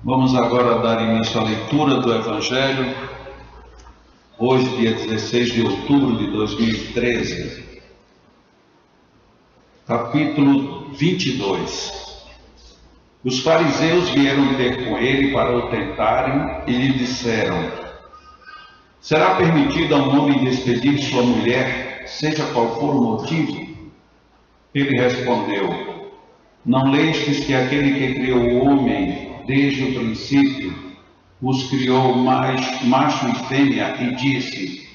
Vamos agora dar início à leitura do Evangelho, hoje, dia 16 de outubro de 2013, capítulo 22. Os fariseus vieram ter com ele para o tentarem e lhe disseram: será permitido a um homem despedir sua mulher, seja qual for o motivo? Ele respondeu: não lestes que aquele que criou o homem desde o princípio os criou macho e fêmea, e disse: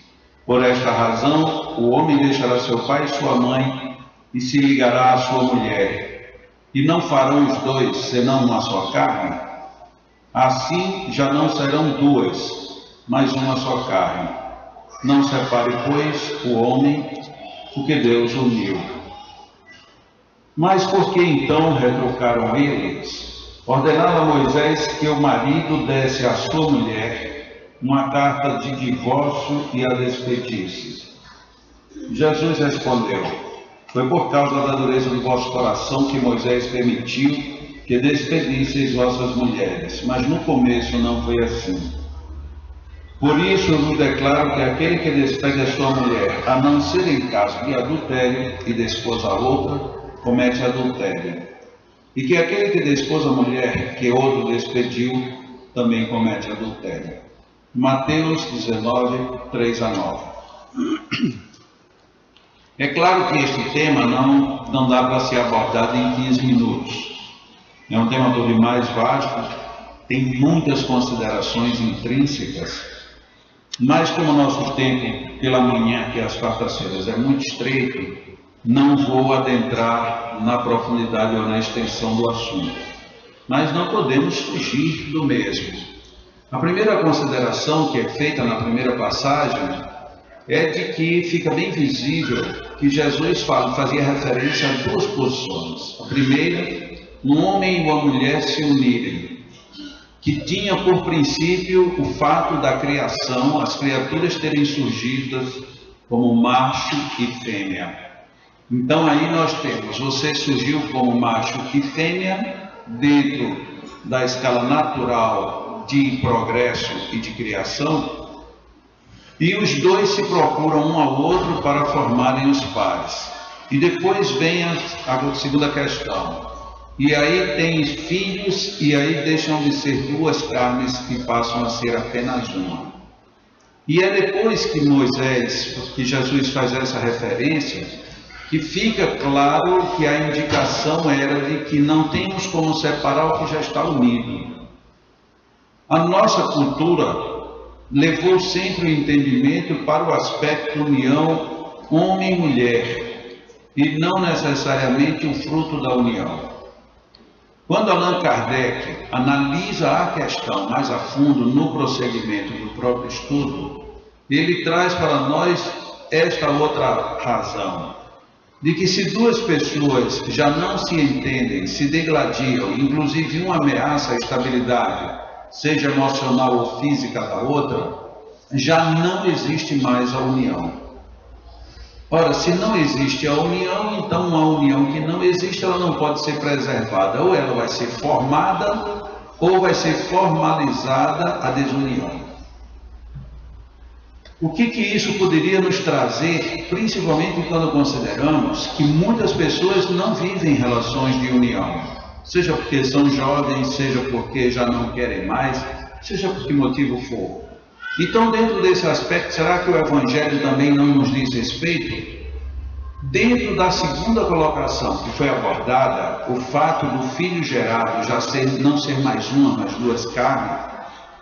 por esta razão o homem deixará seu pai e sua mãe e se ligará à sua mulher, e não farão os dois senão uma só carne? Assim já não serão duas, mas uma só carne. Não separe, pois, o homem o que Deus uniu. Mas por que então retrucaram eles? Ordenava Moisés que o marido desse à sua mulher uma carta de divórcio e a despedisse. Jesus respondeu: foi por causa da dureza do vosso coração que Moisés permitiu que despedisseis vossas mulheres, mas no começo não foi assim. Por isso eu vos declaro que aquele que despede a sua mulher, a não ser em caso de adultério, e despôs a outra, comete adultério. E que aquele que despôs a mulher que outro despediu, também comete adultério. Mateus 19, 3-9. É claro que este tema não dá para ser abordado em 15 minutos. É um tema todo mais vasto, tem muitas considerações intrínsecas, mas como o nosso tempo pela manhã, que às quartas-feiras, é muito estreito, não vou adentrar na profundidade ou na extensão do assunto, mas não podemos fugir do mesmo. A primeira consideração que é feita na primeira passagem é de que fica bem visível que Jesus fazia referência a duas posições. A primeira, um homem e uma mulher se unirem, que tinha por princípio o fato da criação, as criaturas terem surgido como macho e fêmea. Então aí nós temos, você surgiu como macho e fêmea dentro da escala natural de progresso e de criação, e os dois se procuram um ao outro para formarem os pares. E depois vem a segunda questão. E aí tem filhos, e aí deixam de ser duas carnes e passam a ser apenas uma. E é depois que Jesus faz essa referência, que fica claro que a indicação era de que não temos como separar o que já está unido. A nossa cultura levou sempre o entendimento para o aspecto união homem e mulher, e não necessariamente o fruto da união. Quando Allan Kardec analisa a questão mais a fundo no prosseguimento do próprio estudo, ele traz para nós esta outra razão, de que se duas pessoas já não se entendem, se degladiam, inclusive uma ameaça à estabilidade, seja emocional ou física da outra, já não existe mais a união. Ora, se não existe a união, então uma união que não existe, ela não pode ser preservada. Ou ela vai ser formada, ou vai ser formalizada a desunião. O que isso poderia nos trazer, principalmente quando consideramos que muitas pessoas não vivem relações de união, seja porque são jovens, seja porque já não querem mais, seja por que motivo for. Então, dentro desse aspecto, será que o Evangelho também não nos diz respeito? Dentro da segunda colocação que foi abordada, o fato do filho gerado já não ser mais uma, mas duas carnes,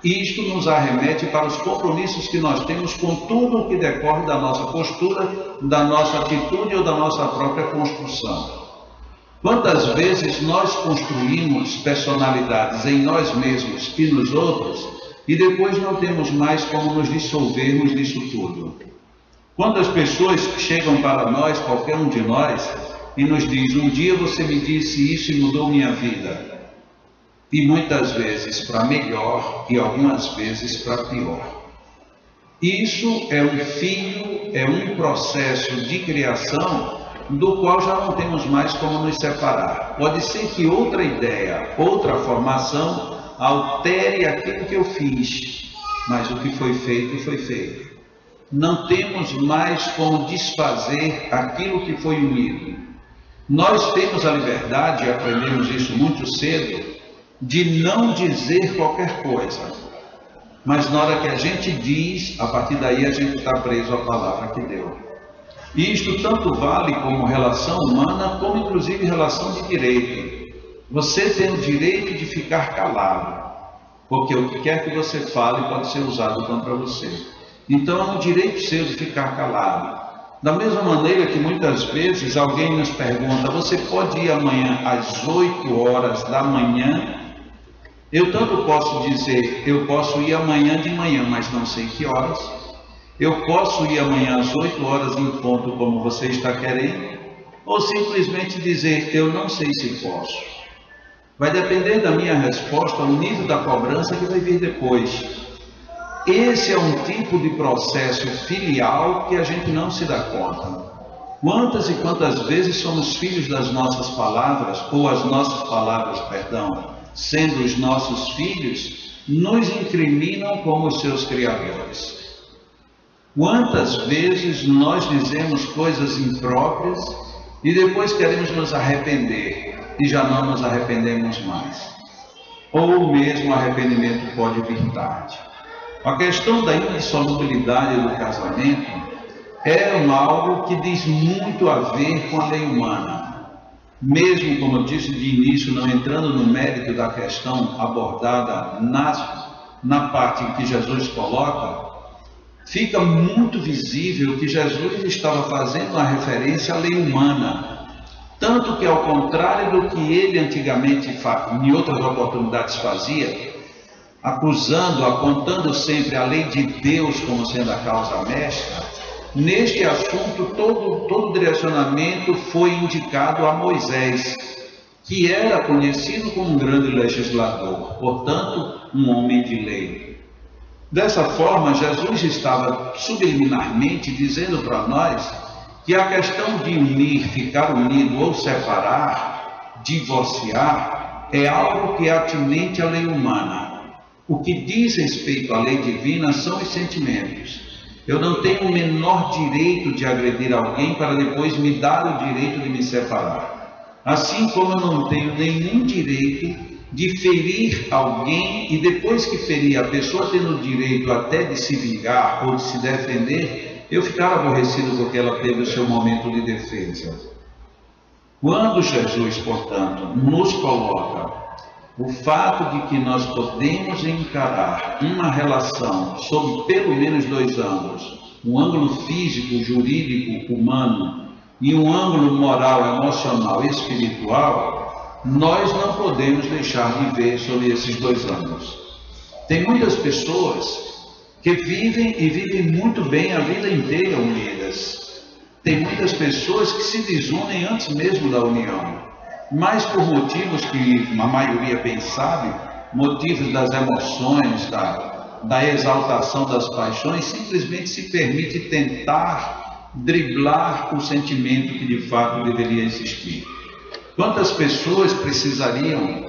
isto nos arremete para os compromissos que nós temos com tudo o que decorre da nossa postura, da nossa atitude ou da nossa própria construção. Quantas vezes nós construímos personalidades em nós mesmos e nos outros, e depois não temos mais como nos dissolvermos disso tudo? Quantas pessoas chegam para nós, qualquer um de nós, e nos diz: um dia você me disse isso e mudou minha vida. E muitas vezes para melhor e algumas vezes para pior. Isso é um filho, é um processo de criação do qual já não temos mais como nos separar. Pode ser que outra ideia, outra formação altere aquilo que eu fiz, mas o que foi feito, foi feito. Não temos mais como desfazer aquilo que foi unido. Nós temos a liberdade, e aprendemos isso muito cedo, de não dizer qualquer coisa. Mas na hora que a gente diz, a partir daí a gente está preso à palavra que deu. E isto tanto vale como relação humana, como inclusive relação de direito. Você tem o direito de ficar calado, porque o que quer que você fale pode ser usado contra você. Então é um direito seu de ficar calado. Da mesma maneira que muitas vezes alguém nos pergunta: você pode ir amanhã às 8 horas da manhã? Eu tanto posso dizer: eu posso ir amanhã de manhã, mas não sei que horas. Eu posso ir amanhã às 8 horas em ponto, como você está querendo, ou simplesmente dizer: eu não sei se posso. Vai depender da minha resposta, o nível da cobrança que vai vir depois. Esse é um tipo de processo filial que a gente não se dá conta. Quantas e quantas vezes somos filhos das nossas palavras, ou as nossas palavras, perdão, sendo os nossos filhos, nos incriminam como os seus criadores. Quantas vezes nós dizemos coisas impróprias e depois queremos nos arrepender e já não nos arrependemos mais. Ou mesmo arrependimento pode vir tarde. A questão da indissolubilidade do casamento é algo que diz muito a ver com a lei humana. Mesmo, como eu disse de início, não entrando no mérito da questão abordada na parte em que Jesus coloca, fica muito visível que Jesus estava fazendo uma referência à lei humana. Tanto que, ao contrário do que ele antigamente, em outras oportunidades, fazia, acusando, apontando sempre a lei de Deus como sendo a causa mestra, neste assunto todo o direcionamento foi indicado a Moisés, que era conhecido como um grande legislador, portanto, um homem de lei. Dessa forma, Jesus estava subliminarmente dizendo para nós que a questão de unir, ficar unido ou separar, divorciar, é algo que é atinente à lei humana. O que diz respeito à lei divina são os sentimentos. Eu não tenho o menor direito de agredir alguém para depois me dar o direito de me separar. Assim como eu não tenho nenhum direito de ferir alguém e depois que ferir a pessoa tendo o direito até de se vingar ou de se defender, eu ficar aborrecido porque ela teve o seu momento de defesa. Quando Jesus, portanto, nos coloca o fato de que nós podemos encarar uma relação sob pelo menos 2 ângulos, um ângulo físico, jurídico, humano e um ângulo moral, emocional e espiritual, nós não podemos deixar de ver sobre esses 2 ângulos. Tem muitas pessoas que vivem muito bem a vida inteira unidas. Tem muitas pessoas que se desunem antes mesmo da união. Mas por motivos que a maioria bem sabe, motivos das emoções, da exaltação das paixões, simplesmente se permite tentar driblar o sentimento que de fato deveria existir. Quantas pessoas precisariam,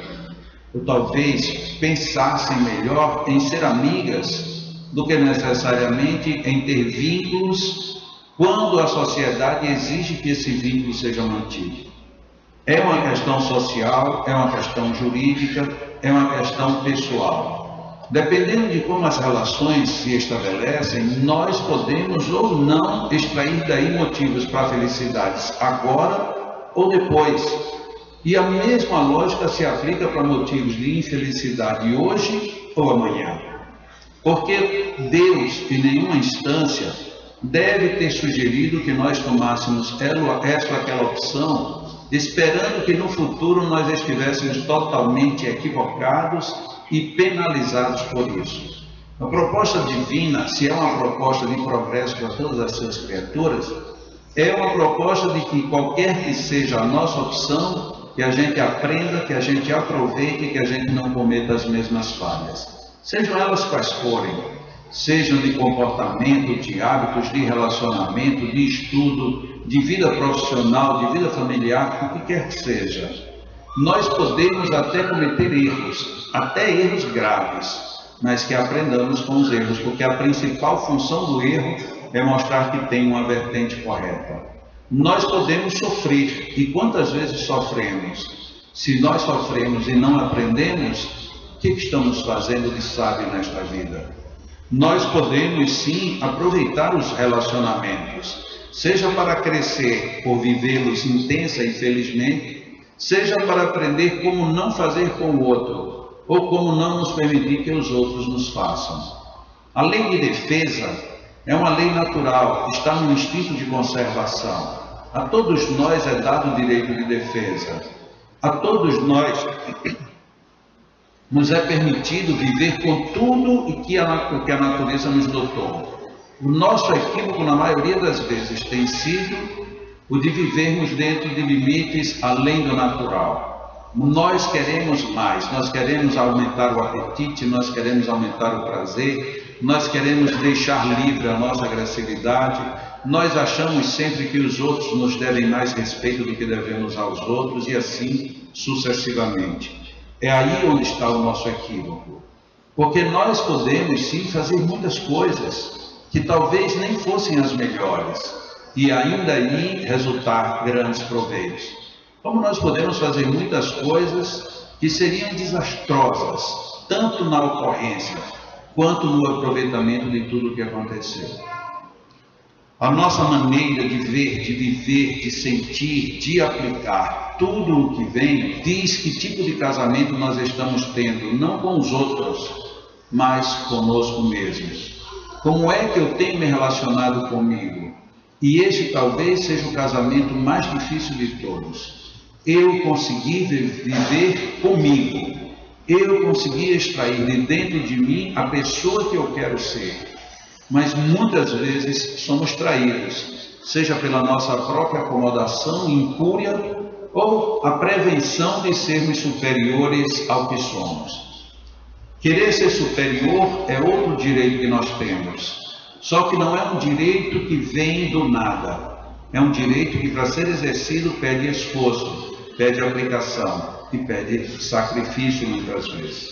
ou talvez pensassem melhor em ser amigas do que necessariamente em ter vínculos, quando a sociedade exige que esse vínculo seja mantido? É uma questão social, é uma questão jurídica, é uma questão pessoal. Dependendo de como as relações se estabelecem, nós podemos ou não extrair daí motivos para felicidades agora ou depois. E a mesma lógica se aplica para motivos de infelicidade hoje ou amanhã. Porque Deus, em nenhuma instância, deve ter sugerido que nós tomássemos essa ou aquela opção, esperando que no futuro nós estivéssemos totalmente equivocados e penalizados por isso. A proposta divina, se é uma proposta de progresso para todas as suas criaturas, é uma proposta de que qualquer que seja a nossa opção, que a gente aprenda, que a gente aproveite e que a gente não cometa as mesmas falhas. Sejam elas quais forem, sejam de comportamento, de hábitos, de relacionamento, de estudo, de vida profissional, de vida familiar, o que quer que seja. Nós podemos até cometer erros, até erros graves, mas que aprendamos com os erros, porque a principal função do erro é mostrar que tem uma vertente correta. Nós podemos sofrer, e quantas vezes sofremos? Se nós sofremos e não aprendemos, o que estamos fazendo de sábio nesta vida? Nós podemos sim aproveitar os relacionamentos, seja para crescer ou vivê-los intensa e felizmente, seja para aprender como não fazer com o outro, ou como não nos permitir que os outros nos façam. A lei de defesa é uma lei natural, está no instinto de conservação. A todos nós é dado o direito de defesa. A todos nós nos é permitido viver com tudo o que a natureza nos dotou. O nosso equívoco, na maioria das vezes, tem sido o de vivermos dentro de limites além do natural. Nós queremos mais, nós queremos aumentar o apetite, nós queremos aumentar o prazer, nós queremos deixar livre a nossa agressividade, nós achamos sempre que os outros nos devem mais respeito do que devemos aos outros e assim sucessivamente. É aí onde está o nosso equívoco, porque nós podemos sim fazer muitas coisas que talvez nem fossem as melhores e ainda aí resultar grandes proveitos. Como nós podemos fazer muitas coisas que seriam desastrosas, tanto na ocorrência quanto no aproveitamento de tudo o que aconteceu. A nossa maneira de ver, de viver, de sentir, de aplicar tudo o que vem, diz que tipo de casamento nós estamos tendo, não com os outros, mas conosco mesmos. Como é que eu tenho me relacionado comigo? E este talvez seja o casamento mais difícil de todos. Eu consegui viver comigo. Eu consegui extrair de dentro de mim a pessoa que eu quero ser. Mas muitas vezes somos traídos, seja pela nossa própria acomodação, incúria, ou a prevenção de sermos superiores ao que somos. Querer ser superior é outro direito que nós temos, só que não é um direito que vem do nada. É um direito que, para ser exercido, pede esforço, pede aplicação e pede sacrifício muitas vezes.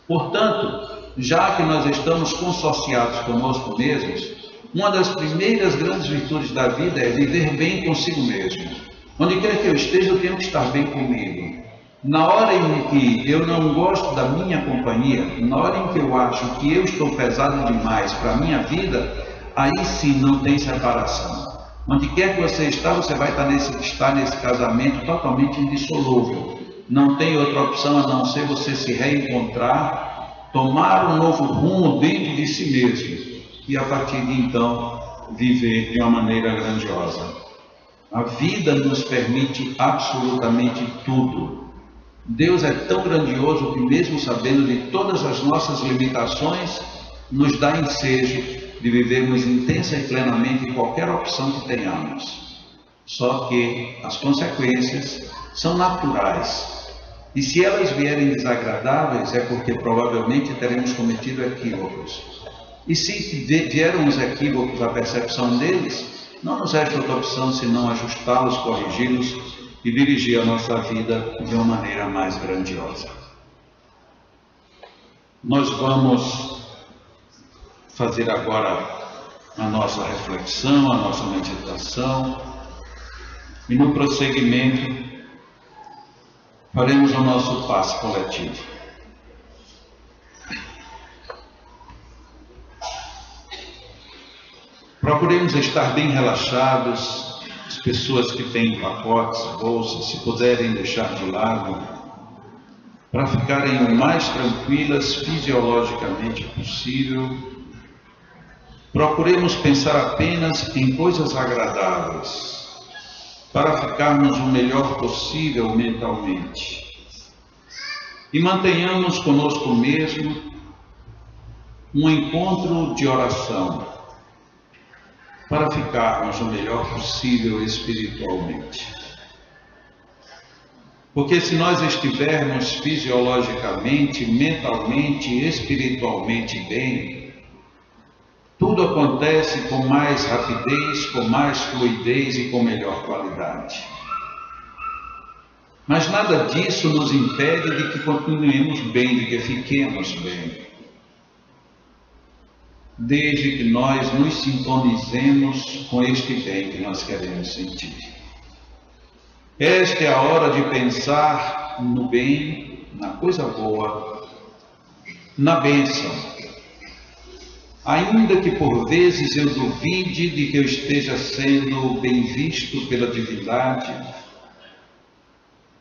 Portanto, já que nós estamos consociados conosco mesmos, uma das primeiras grandes virtudes da vida é viver bem consigo mesmo. Onde quer que eu esteja, eu tenho que estar bem comigo. Na hora em que eu não gosto da minha companhia, na hora em que eu acho que eu estou pesado demais para a minha vida, aí sim não tem separação. Onde quer que você está, você vai estar nesse casamento totalmente indissolúvel. Não tem outra opção a não ser você se reencontrar, tomar um novo rumo dentro de si mesmo e a partir de então viver de uma maneira grandiosa. A vida nos permite absolutamente tudo. Deus é tão grandioso que, mesmo sabendo de todas as nossas limitações, nos dá ensejo de vivermos intensa e plenamente qualquer opção que tenhamos. Só que as consequências são naturais. E se elas vierem desagradáveis, é porque provavelmente teremos cometido equívocos. E se vieram os equívocos, a percepção deles, não nos resta outra opção senão ajustá-los, corrigi-los e dirigir a nossa vida de uma maneira mais grandiosa. Nós vamos fazer agora a nossa reflexão, a nossa meditação e no prosseguimento faremos o nosso passe coletivo. Procuremos estar bem relaxados, as pessoas que têm pacotes, bolsas, se puderem deixar de lado, para ficarem o mais tranquilas fisiologicamente possível. Procuremos pensar apenas em coisas agradáveis, para ficarmos o melhor possível mentalmente. E mantenhamos conosco mesmo um encontro de oração, para ficarmos o melhor possível espiritualmente. Porque se nós estivermos fisiologicamente, mentalmente, espiritualmente bem, tudo acontece com mais rapidez, com mais fluidez e com melhor qualidade. Mas nada disso nos impede de que continuemos bem, de que fiquemos bem. Desde que nós nos sintonizemos com este bem que nós queremos sentir. Esta é a hora de pensar no bem, na coisa boa, na bênção. Ainda que por vezes eu duvide de que eu esteja sendo bem visto pela divindade,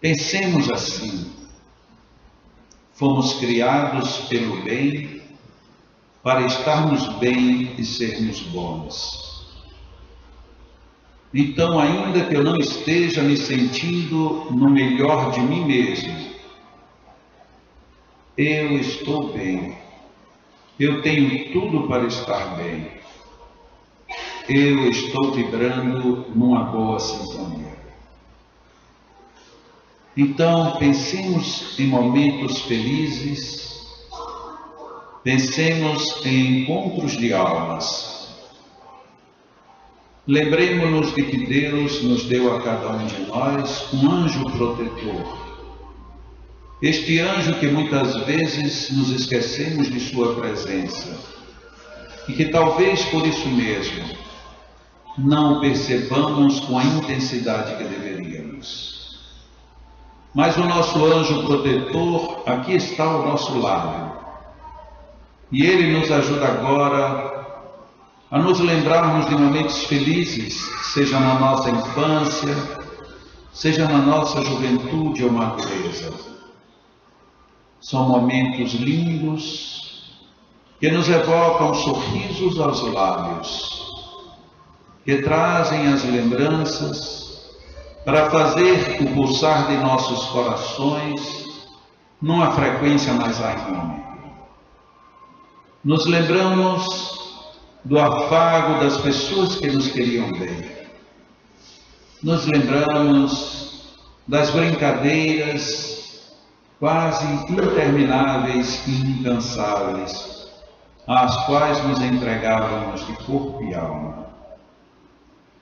pensemos assim: fomos criados pelo bem para estarmos bem e sermos bons. Então, ainda que eu não esteja me sentindo no melhor de mim mesmo, eu estou bem. Eu tenho tudo para estar bem. Eu estou vibrando numa boa sintonia. Então, pensemos em momentos felizes, pensemos em encontros de almas. Lembremos-nos de que Deus nos deu a cada um de nós um anjo protetor. Este anjo que muitas vezes nos esquecemos de sua presença e que talvez por isso mesmo não o percebamos com a intensidade que deveríamos. Mas o nosso anjo protetor, aqui está ao nosso lado. E ele nos ajuda agora a nos lembrarmos de momentos felizes, seja na nossa infância, seja na nossa juventude ou madureza. São momentos lindos que nos evocam sorrisos aos lábios, que trazem as lembranças para fazer o pulsar de nossos corações numa frequência mais harmônica. Nos lembramos do afago das pessoas que nos queriam bem. Nos lembramos das brincadeiras quase intermináveis e incansáveis, às quais nos entregávamos de corpo e alma.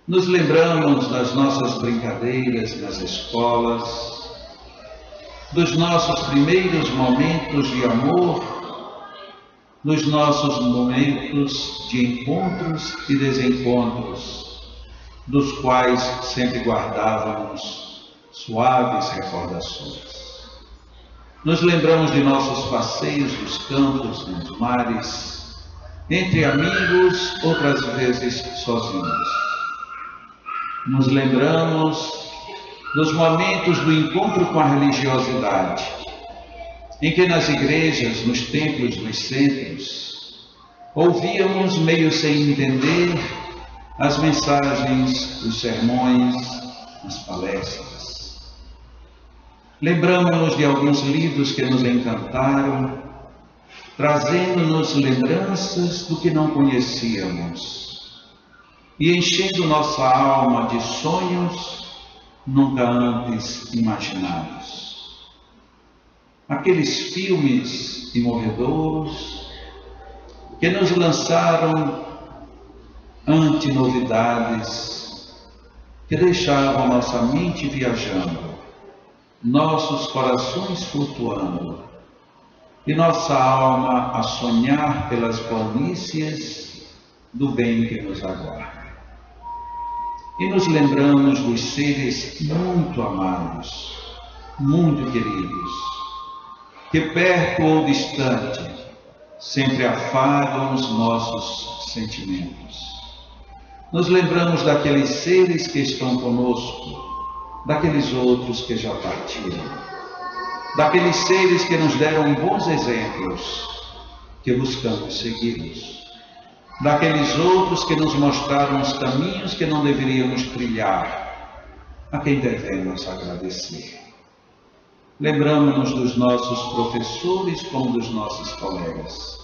Nos lembramos das nossas brincadeiras nas escolas, dos nossos primeiros momentos de amor, dos nossos momentos de encontros e desencontros, dos quais sempre guardávamos suaves recordações. Nos lembramos de nossos passeios dos campos, nos mares, entre amigos, outras vezes sozinhos. Nos lembramos dos momentos do encontro com a religiosidade, em que nas igrejas, nos templos, nos centros, ouvíamos meio sem entender as mensagens, os sermões, as palestras. Lembramos-nos de alguns livros que nos encantaram, trazendo-nos lembranças do que não conhecíamos e enchendo nossa alma de sonhos nunca antes imaginados. Aqueles filmes imovedouros que nos lançaram antinovidades, que deixavam nossa mente viajando, nossos corações flutuando e nossa alma a sonhar pelas planícies do bem que nos aguarda. E nos lembramos dos seres muito amados, muito queridos, que perto ou distante sempre afagam os nossos sentimentos. Nos lembramos daqueles seres que estão conosco, daqueles outros que já partiram, daqueles seres que nos deram bons exemplos, que buscamos segui-los, daqueles outros que nos mostraram os caminhos que não deveríamos trilhar, a quem devemos agradecer. Lembramos-nos dos nossos professores como dos nossos colegas.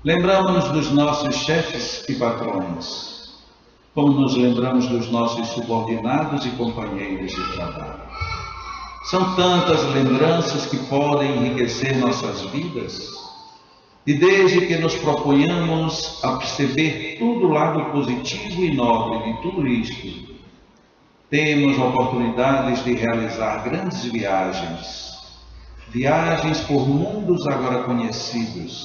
Lembramos-nos dos nossos chefes e patrões, como nos lembramos dos nossos subordinados e companheiros de trabalho. São tantas lembranças que podem enriquecer nossas vidas, e desde que nos proponhamos a perceber todo o lado positivo e nobre de tudo isto, temos oportunidades de realizar grandes viagens por mundos agora conhecidos,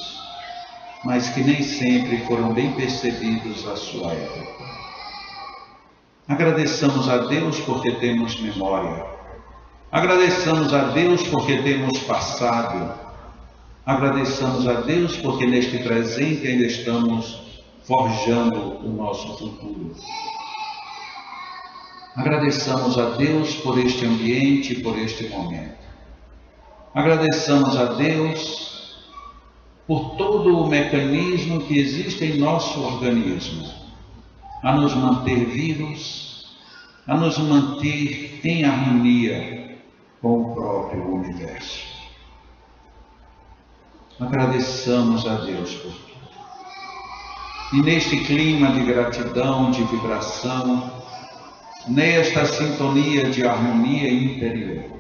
mas que nem sempre foram bem percebidos à sua época. Agradeçamos a Deus porque temos memória. Agradeçamos a Deus porque temos passado. Agradeçamos a Deus porque neste presente ainda estamos forjando o nosso futuro. Agradeçamos a Deus por este ambiente, por este momento. Agradeçamos a Deus por todo o mecanismo que existe em nosso organismo, a nos manter vivos, a nos manter em harmonia com o próprio universo. Agradeçamos a Deus por tudo. E neste clima de gratidão, de vibração, nesta sintonia de harmonia interior,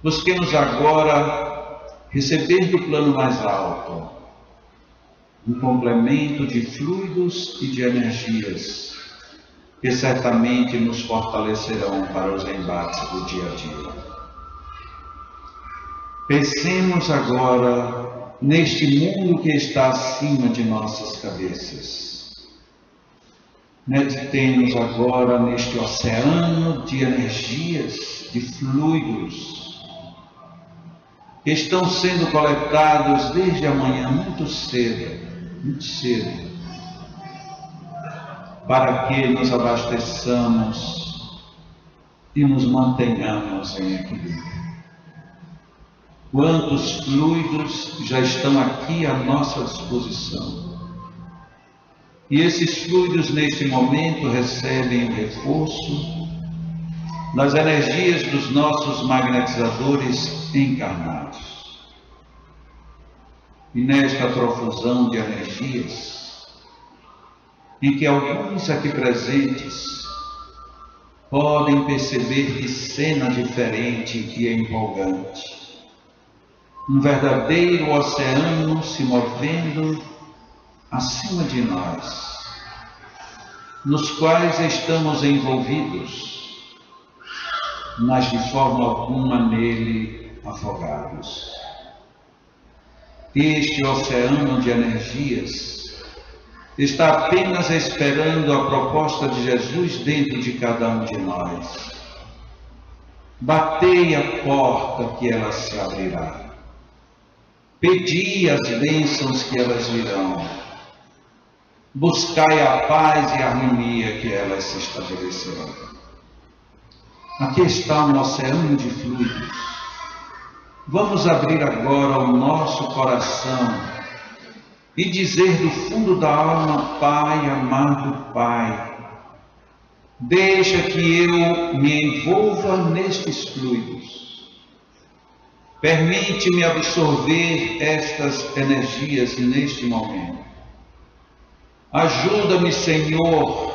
busquemos agora receber do plano mais alto um complemento de fluidos e de energias que certamente nos fortalecerão para os embates do dia a dia. Pensemos agora neste mundo que está acima de nossas cabeças. Meditemos agora neste oceano de energias, de fluidos, que estão sendo coletados desde amanhã muito cedo, para que nos abasteçamos e nos mantenhamos em equilíbrio. Quantos fluidos já estão aqui à nossa disposição? E esses fluidos, neste momento, recebem o reforço das energias dos nossos magnetizadores encarnados. E nesta profusão de energias, em que alguns aqui presentes podem perceber que cena diferente e empolgante, um verdadeiro oceano se movendo acima de nós, nos quais estamos envolvidos, mas de forma alguma nele afogados. Este oceano de energias está apenas esperando a proposta de Jesus dentro de cada um de nós. Batei a porta que ela se abrirá. Pedi as bênçãos que elas virão. Buscai a paz e a harmonia que elas se estabelecerão. Aqui está um oceano de fluidos. Vamos abrir agora o nosso coração e dizer do fundo da alma: Pai, amado Pai, deixa que eu me envolva nestes fluidos. Permite-me absorver estas energias neste momento. Ajuda-me, Senhor,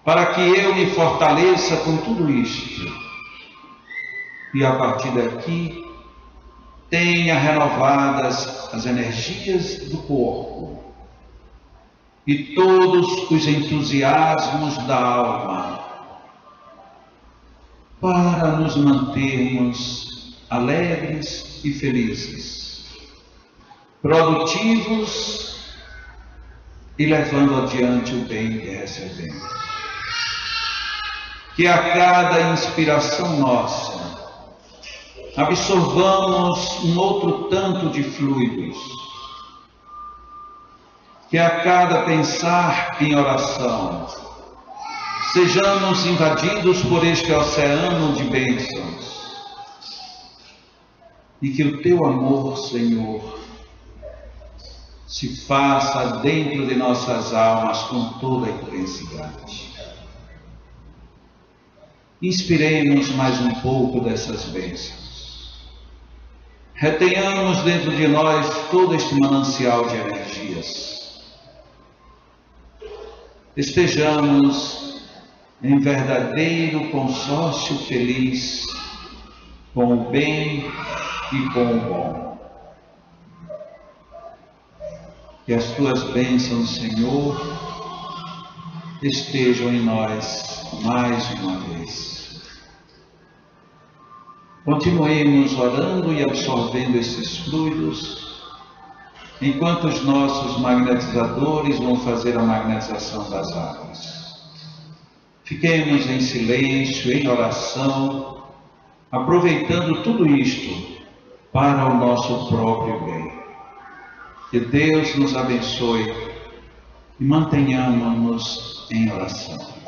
para que eu me fortaleça com tudo isto. E a partir daqui, tenha renovadas as energias do corpo e todos os entusiasmos da alma, para nos mantermos alegres e felizes, produtivos e levando adiante o bem que recebemos. Que a cada inspiração nossa absorvamos um outro tanto de fluidos. Que a cada pensar em oração sejamos invadidos por este oceano de bênçãos. E que o teu amor, Senhor, se faça dentro de nossas almas com toda a intensidade. Inspiremos mais um pouco dessas bênçãos. Retenhamos dentro de nós todo este manancial de energias. Estejamos em verdadeiro consórcio feliz com o bem e com o bom. Que as tuas bênçãos, Senhor, estejam em nós mais uma vez. Continuemos orando e absorvendo esses fluidos, enquanto os nossos magnetizadores vão fazer a magnetização das águas. Fiquemos em silêncio, em oração, aproveitando tudo isto para o nosso próprio bem. Que Deus nos abençoe e mantenhamos-nos em oração.